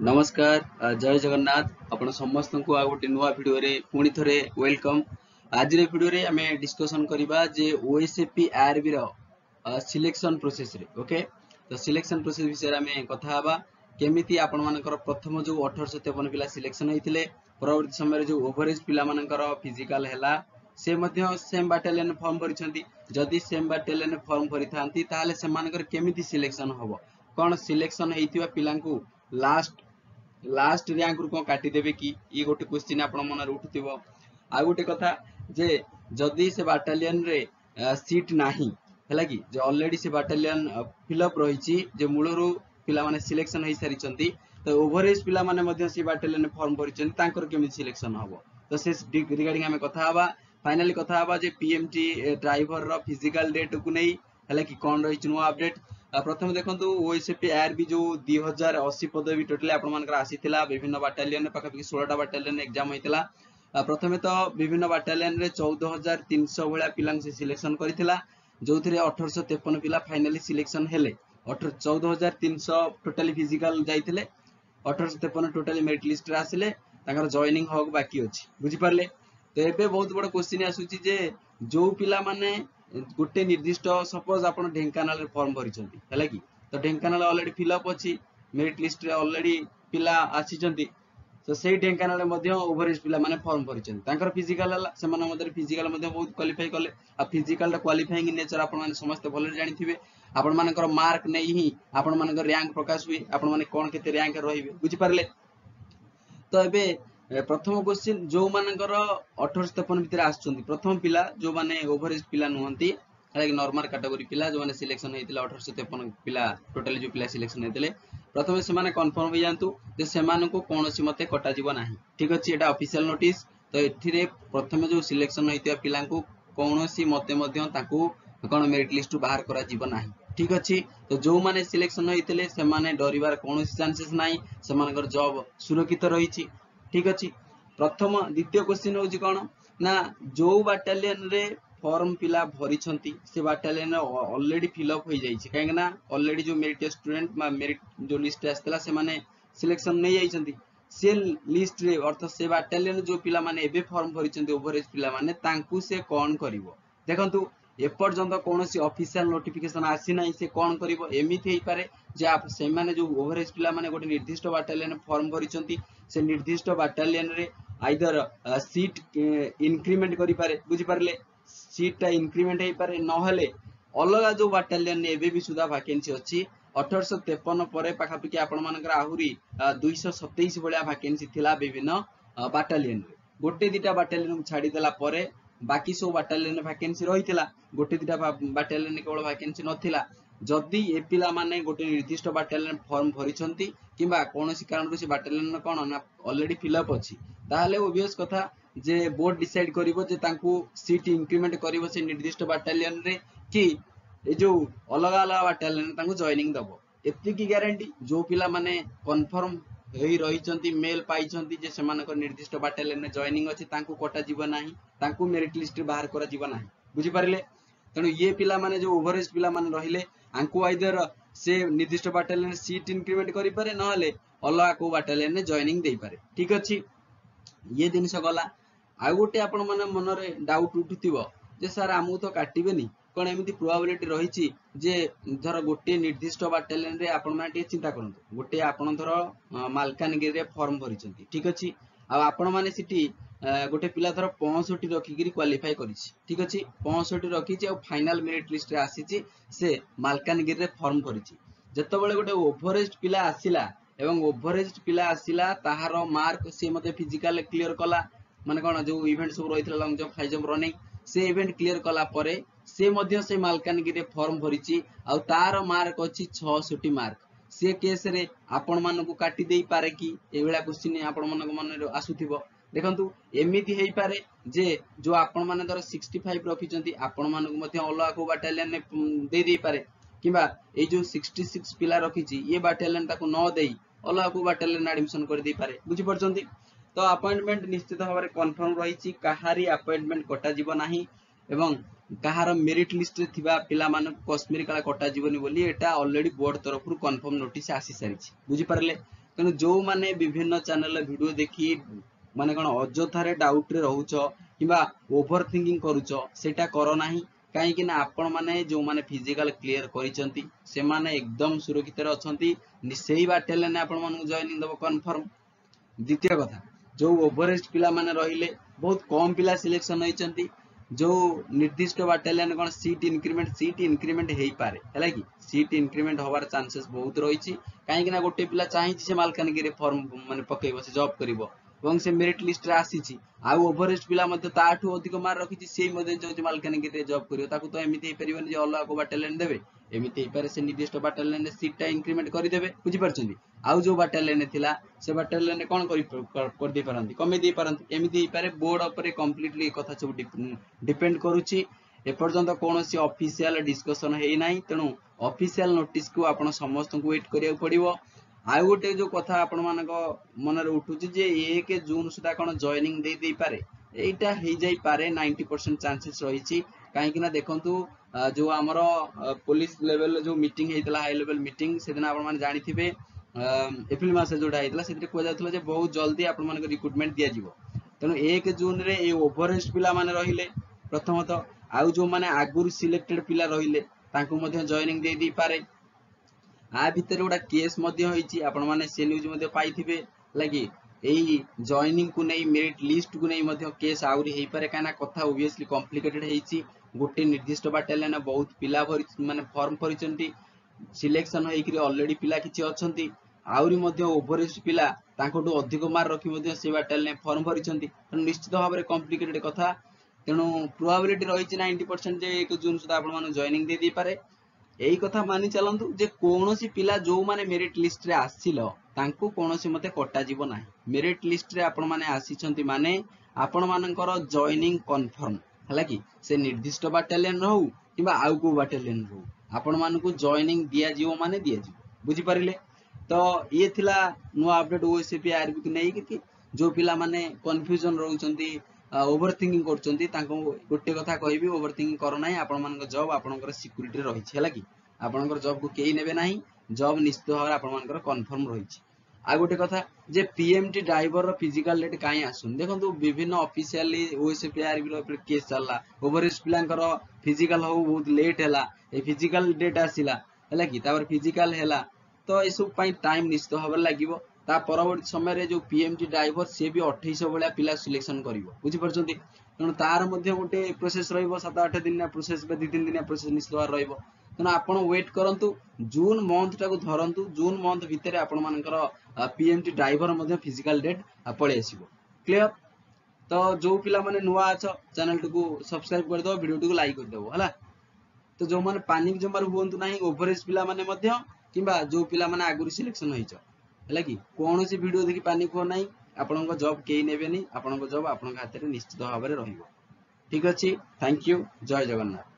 नमस्कार जय जगन्नाथ आपण समस्त को आ गोटे नुआ वीडियो रे पुणी थरे वेलकम। आज रे वीडियो रे हमें डिस्कशन करिबा जे ओएसएपी आरबी रो सिलेक्शन प्रोसेस रे। ओके, तो सिलेक्शन प्रोसेस विषय हमें कथा हबा केमिति आपण मानकर प्रथम जो 1853 पिला सिलेक्शन होइतिले परवर्ती समय जो ओवरेज पिला मानकर फिजिकल हैला से मध्य सेम बाटालियन फॉर्म परिछंती। जदि सेम बाटालियन फॉर्म परिथांती ताले से मानकर केमिति सिलेक्शन होबो कोन सिलेक्शन हेइतिबा पिलांकू लास्ट रैंक रु कोन काटी देबे कि ये गोटे क्वेश्चन आपण मन रे उठुतिबो। आ गोटे कथा जे जदि से बाटालियन रे सीट नाही हैला कि जे ऑलरेडी से बाटालियन फिल अप रहिछि जे मूलरू पिला माने सिलेक्शन होई सारिचंती तो ओवरेज पिला माने मध्य से बाटालियन फॉर्म परिचंती तांकर केमि सिलेक्शन हबो। तो से रिगार्डिंग हमें कथा हबा फाइनली कथा हबा जे पीएमटी ड्राइवर रो फिजिकल डेट को नै हैला कि कोन रहिछि नो अपडेट। प्रथम देखंतु ओएसएपी आरबी जो 2080 पदवी टोटल आपण मानकर आसीथिला विभिन्न बाटालियन पाखापाखि 16टा बाटालियन एग्जाम होइतिला। प्रथमे तो विभिन्न बाटालियन रे 14300 भला पिलांग से सिलेक्शन करिथिला जोथिरे 1853 पिला फाइनली सिलेक्शन हेले। 14300 टोटली फिजिकल जाइथिले 1853 टोटली मेरिट लिस्ट रे आसिले तांकर जॉइनिंग होक बाकी अछि बुझि पारले। तो एबे बहुत बड़ क्वेश्चन आसुची जे जो पिला माने गोटे निर्दिष्ट सपोज आपण ढेंकानाल रे फॉर्म भरिचंती हैला कि तो ढेंकानाल ऑलरेडी फिल अप अछि मेरिट लिस्ट रे ऑलरेडी पिला आसीचंती तो सेही ढेंकानाल रे मध्य ओवरेज पिला माने फॉर्म भरिचंती तांकर फिजिकल हला से माने मधे फिजिकल मध्य बहुत क्वालिफाई कले। आ फिजिकल रे क्वालिफाइंग नेचर आपण माने समस्त भले जानिथिबे आपण मानकर मार्क नै ही आपण मानकर रैंक प्रकाश हुई आपण माने कोन केते रैंक रहिबे बुझि पारले। तो एबे प्रथम क्वेश्चन जो मानकर 1853 भितर आछंती प्रथम पिला जो माने ओवरेज पिला नुहंती लाइक नॉर्मल कैटेगरी पिला जो माने सिलेक्शन हेतिला 1853 पिला टोटली जो पिला सिलेक्शन हेतिले प्रथमे से माने कंफर्म हो जानतु जे से माने को कोनोसी मते कटा जीव नाही। ठीक अछि एटा ऑफिशियल नोटिस तो एथिरे प्रथमे जो सिलेक्शन हेतिया पिला को कोनोसी मते मध्य ताकू कोन मेरिट लिस्ट बाहर करा जीव नाही। ठीक अछि तो जो माने सिलेक्शन हेतिले से माने डरिवार कोनोसी चांसेस नाही से मानकर जॉब सुरक्षित रहिछि। ठीक अछि प्रथम द्वितीय क्वेश्चन होछि कोन ना जो बाटालियन रे फॉर्म पिला भरिछंती से बाटालियन ऑलरेडी फिल अप होई जाईछि काहे ना ऑलरेडी जो मेरिट स्टूडेंट मेरिट जो लिस्ट आस्तला से माने सिलेक्शन नै जाईछंती से लिस्ट रे अर्थ से बाटालियन जो पिला माने एबे फॉर्म भरिछंती ओवरेज पिला माने तांकू से कोन करिवो देखंतु एपर्यंत कोनोसी ऑफिशियल नोटिफिकेशन आसी नै से कोन करिवो एमिति हेई पारे जे आप से माने जो ओवरेज पिला माने गोटे निर्दिष्ट बाटालियन फॉर्म भरिछंती से निर्दिष्ट बाटालियन रे आइदर सीट इंक्रीमेंट करि पारे बुझि पारले सीट इंक्रीमेंट हेई पारे नहले अलगा जो बाटालियन ने एबे भी सुधा वैकेंसी अछि 1853 परे पाखापाखि आपण मानकर आहुरी 227 भलिया वैकेंसी थिला विभिन्न बाटालियन रे गोटे दिटा बाटालियन को छाडी देला परे बाकी सब बाटालियन वैकेंसी रहितिला गोटे दिटा बाटालियन केवल वैकेंसी नथिला। जदि ए पिला माने गोटे निर्दिष्ट बाटालियन फॉर्म भरिछंती किबा कोनोसी कारण से बाटालियन कोन ना ऑलरेडी फिल अप अछि ताहाले ओबियस कथा जे बोर्ड डिसाइड करिवो जे तांकू सीट इंक्रीमेंट करिवो से निर्दिष्ट बाटालियन रे कि ए जो अलग अलग बाटालियन तांकू जॉइनिंग दबो एति की गारंटी जो पिला माने कंफर्म हेई रहिचंती मेल पाइचंती जे सेमानकर निर्दिष्ट बाटालियन रे जॉइनिंग अछि तांकू कोटा जीव नाही तांकू मेरिट लिस्ट रे बाहर करा जीव नाही बुझि पारले। तनो ये पिला माने जो ओवरेज पिला माने रहिले आंकू आइदर से निर्दिष्ट बाटालियन सीट इंक्रीमेंट करि पारे नहले अलग को बाटालियन रे जॉइनिंग देई पारे। ठीक अछि ये जिनिस गला। आ गोटे आपण माने मन रे डाउट उठुतिबो जे सर आमु तो काटिबेनी कोन एमिति प्रोबेबिलिटी रहिछि जे धर गोटे निर्दिष्ट बाटालियन रे आपण माने चिंता करंतु गोटे आपण धर मालकानगिरी रे फॉर्म भरिचंती ठीक अछि आ आपण माने सिटी गोटे पिला धर 65 रखिगिरी क्वालिफाई करिछि ठीक अछि 65 रखिछि आ फाइनल मेरिट लिस्ट रे आसीछि से मालकानगिरी रे फॉर्म भरिछि जत्तो बेले गोटे ओवरेज पिला आसिला एवं ओवरेज पिला आसिला ताहार मार्क से मते फिजिकल क्लियर कला माने कोन जो इवेंट सब रहितला long jump high jump running से इवेंट क्लियर कला परे से मध्य से मालकानगिरी रे फॉर्म भरिछि आ तार मार्क अछि 66 मार्क से केस रे आपण मानन को काटी देई पारे कि एवेला क्वेश्चन आपण मानन को मन रे आसुथिबो देखंतु एमिति हेई पारे जे जो आपण माने धर 65 रखिचंती आपण मानन को मध्य अलगा को बाटालियन ने दे देई पारे किबा ए जो 66 पिला रखिछि ये बाटालियन ताको न देई अलगा को बाटालियन एडमिशन कर देई पारे बुझि परचंती। तो अपॉइंटमेंट निश्चित भाव कन्फर्म रही कहारी अपॉइंटमेंट कटा जीव नाही एवं कहार मेरिट लिस्ट रे थिबा पिला मानक कश्मीर काला कटा जीवनी बोली एटा ऑलरेडी बोर्ड तरफ रु कन्फर्म नोटिस आसी सारिछि बुझि पारले। तेणु जो माने विभिन्न चैनल वीडियो देखी माने कोन अजथारे डाउट रे रहउछ किबा ओवर थिंकिंग करूछ सेटा करो नाही काहेकि ना आपण माने जो माने फिजिकल क्लियर करिसंती से माने एकदम सुरक्षित रे अछंती सेही बाटेले ने आपण मानू जॉइनिंग दबो कंफर्म। द्वितीय कथा जो ओवरेस्ट पिला माने रहिले बहुत कम पिला सिलेक्शन होइचंती जो निर्दिष्ट बाटेलियन कोन सीट इंक्रीमेंट हेई पारे हैला कि सीट इंक्रीमेंट होवार चांसेस बहुत रहिछि काहे कि ना गोटे पिला चाहि से मालकानगिरी फॉर्म माने पकेइबो से जॉब करिवो এবং से मेरिट लिस्ट रे आसीछि आ ओवरेस्ट पिला मध्ये ताठू अधिक मार्क रखिछि से मध्ये जो मालकानगिरी रे जॉब करिवो ताकू तो एमिति हे परिबनि जे अलग को बाटेलियन देबे एमिति हे पारे से निर्दिष्ट बाटेलियन सीट टा इंक्रीमेंट करि देबे बुझि परछन्ती आउ जो बाटेलियन थिला से बाटेलियन कोन कर दे पारंती कमे दे पारंती एमिति हे पारे बोर्ड ऊपर कंप्लीटली कथा सब डिपेंड करूछि एपर्यंत कौनसी ऑफिशियल डिस्कशन है ना तेणु ऑफिशियल नोटिस को आपण समस्त को वेट करिया पड़िबो। आउ गोटे जो कथा आपण मानक मन रे उठुची जे 1 जून सुधा कोन जॉइनिंग दे दे पारे एटा हे जाई पारे 90% चांसेस रहिछि काहे कि ना देखंतु जो हमर पुलिस लेवल जो मीटिंग हेतला हाई लेवल मीटिंग सेदिन आपण मान जानि थिबे एप्रिल मास जोडा हेतला सेतिर को जातला जे बहुत जल्दी आपण मान रिक्रूटमेंट दिया जिवो तेणु 1 जून रे ए ओवरेस्ट पिला माने रहिले प्रथमतः आउ जो माने आगुर सिलेक्टेड पिला रहिले तांको मध्ये जॉइनिंग दे दी पारे आ भितर गोटा केस मध्ये होईची आपण माने से न्यूज मध्ये पाइथिबे लागि एई जॉइनिंग को नै मेरिट लिस्ट को नै मध्ये केस आउरी हेई पारे काना कथा ऑब्वियसली कॉम्प्लिकेटेड हेईची गोटे निर्दिष्ट बाटेलियन बहुत पिला भरि माने फॉर्म भरिचंती सिलेक्शन होईकरी ऑलरेडी पिला किछि अछंती आउरी मध्ये ओवरेस्ट पिला तांकोटू अधिक मार्क रखि मध्ये से बाटेलियन फॉर्म भरिचंती निश्चित भाबरे कॉम्प्लिकेटेड कथा तेणु प्रोबेबिलिटी रही 90% जे 1 जून सुधा आपण माने जॉइनिंग दे दी पारे एई कथा मानि चलंतु जे कोनोसी पिला जो माने मेरिट लिस्ट रे आसिलो तांको कोनोसी मते कटा जीवो नाही मेरिट लिस्ट रे आपण माने आसीचंती माने आपण मानकर जॉइनिंग कंफर्म हला कि से निर्दिष्ट बाटालियन रहू किबा आउ को बाटालियन रहू आपण मानकु जॉइनिंग दिया जीवो माने दिया जीवो बुझी परिले। तो ये थिला नुवा अपडेट ओएसपी आरबी को नै कि जो पिला माने कंफ्यूजन रहउचंती ओवर थिंकिंग करचंती तांको गोटे कथा कहबी ओवर थिंकिंग करो नाही आपण मानक जॉब आपनकर सिक्युरिटी रे रहिछि हला कि आपनकर जॉब को केही नेबे नाही जॉब निश्चित भाबरे आपण मानकर कंफर्म रहिछि। आ गोटे कथा जे पीएमटी ड्राइवर रो फिजिकल डेट काई आसुन देखंतु विभिन्न ऑफिशियली ओएसपी आरबी रो केस चलला ओवरेस्ट पिलांकर फिजिकल हो बहुत लेट हैला ए फिजिकल डेट आसिला हला कि तापर फिजिकल हैला तो एसु पई टाइम निश्चित भाबरे लागिवो ता परवर्ती समय रे जो पीएमटी ड्राइवर से भी 2800 भलिया पिला सिलेक्शन करिवो बुझि परछंती तेणु तार मध्ये गोटे प्रोसेस रहिबो 7-8 दिन प्रोसेस बे 2-3 दिन प्रोसेस निश्चित भाबरे रहिबो तेणु आपण वेट करंतु जून मंथ टाको धरंतु जून मंथ भितरे आपण मानकर पीएमटी ड्राइवर मध्ये फिजिकल डेट पळे आसीबो क्लियर। तो जो पिला माने नुवा अछ चैनल को सब्सक्राइब कर दो वीडियो को लाइक कर दो हला। तो जो माने पानी जमार हुंतु नाही ओवरेज पिला माने मध्ये किबा जो पिला माने आगुरी सिलेक्शन होइछ हला कि कोनोसी वीडियो देखि पानी खो नाही आपनका जॉब केही नेबेनी आपनका जॉब आपनका हाथ रे निश्चित भाबरे रहिबो ठीक अछि। थैंक यू जय जगन्नाथ।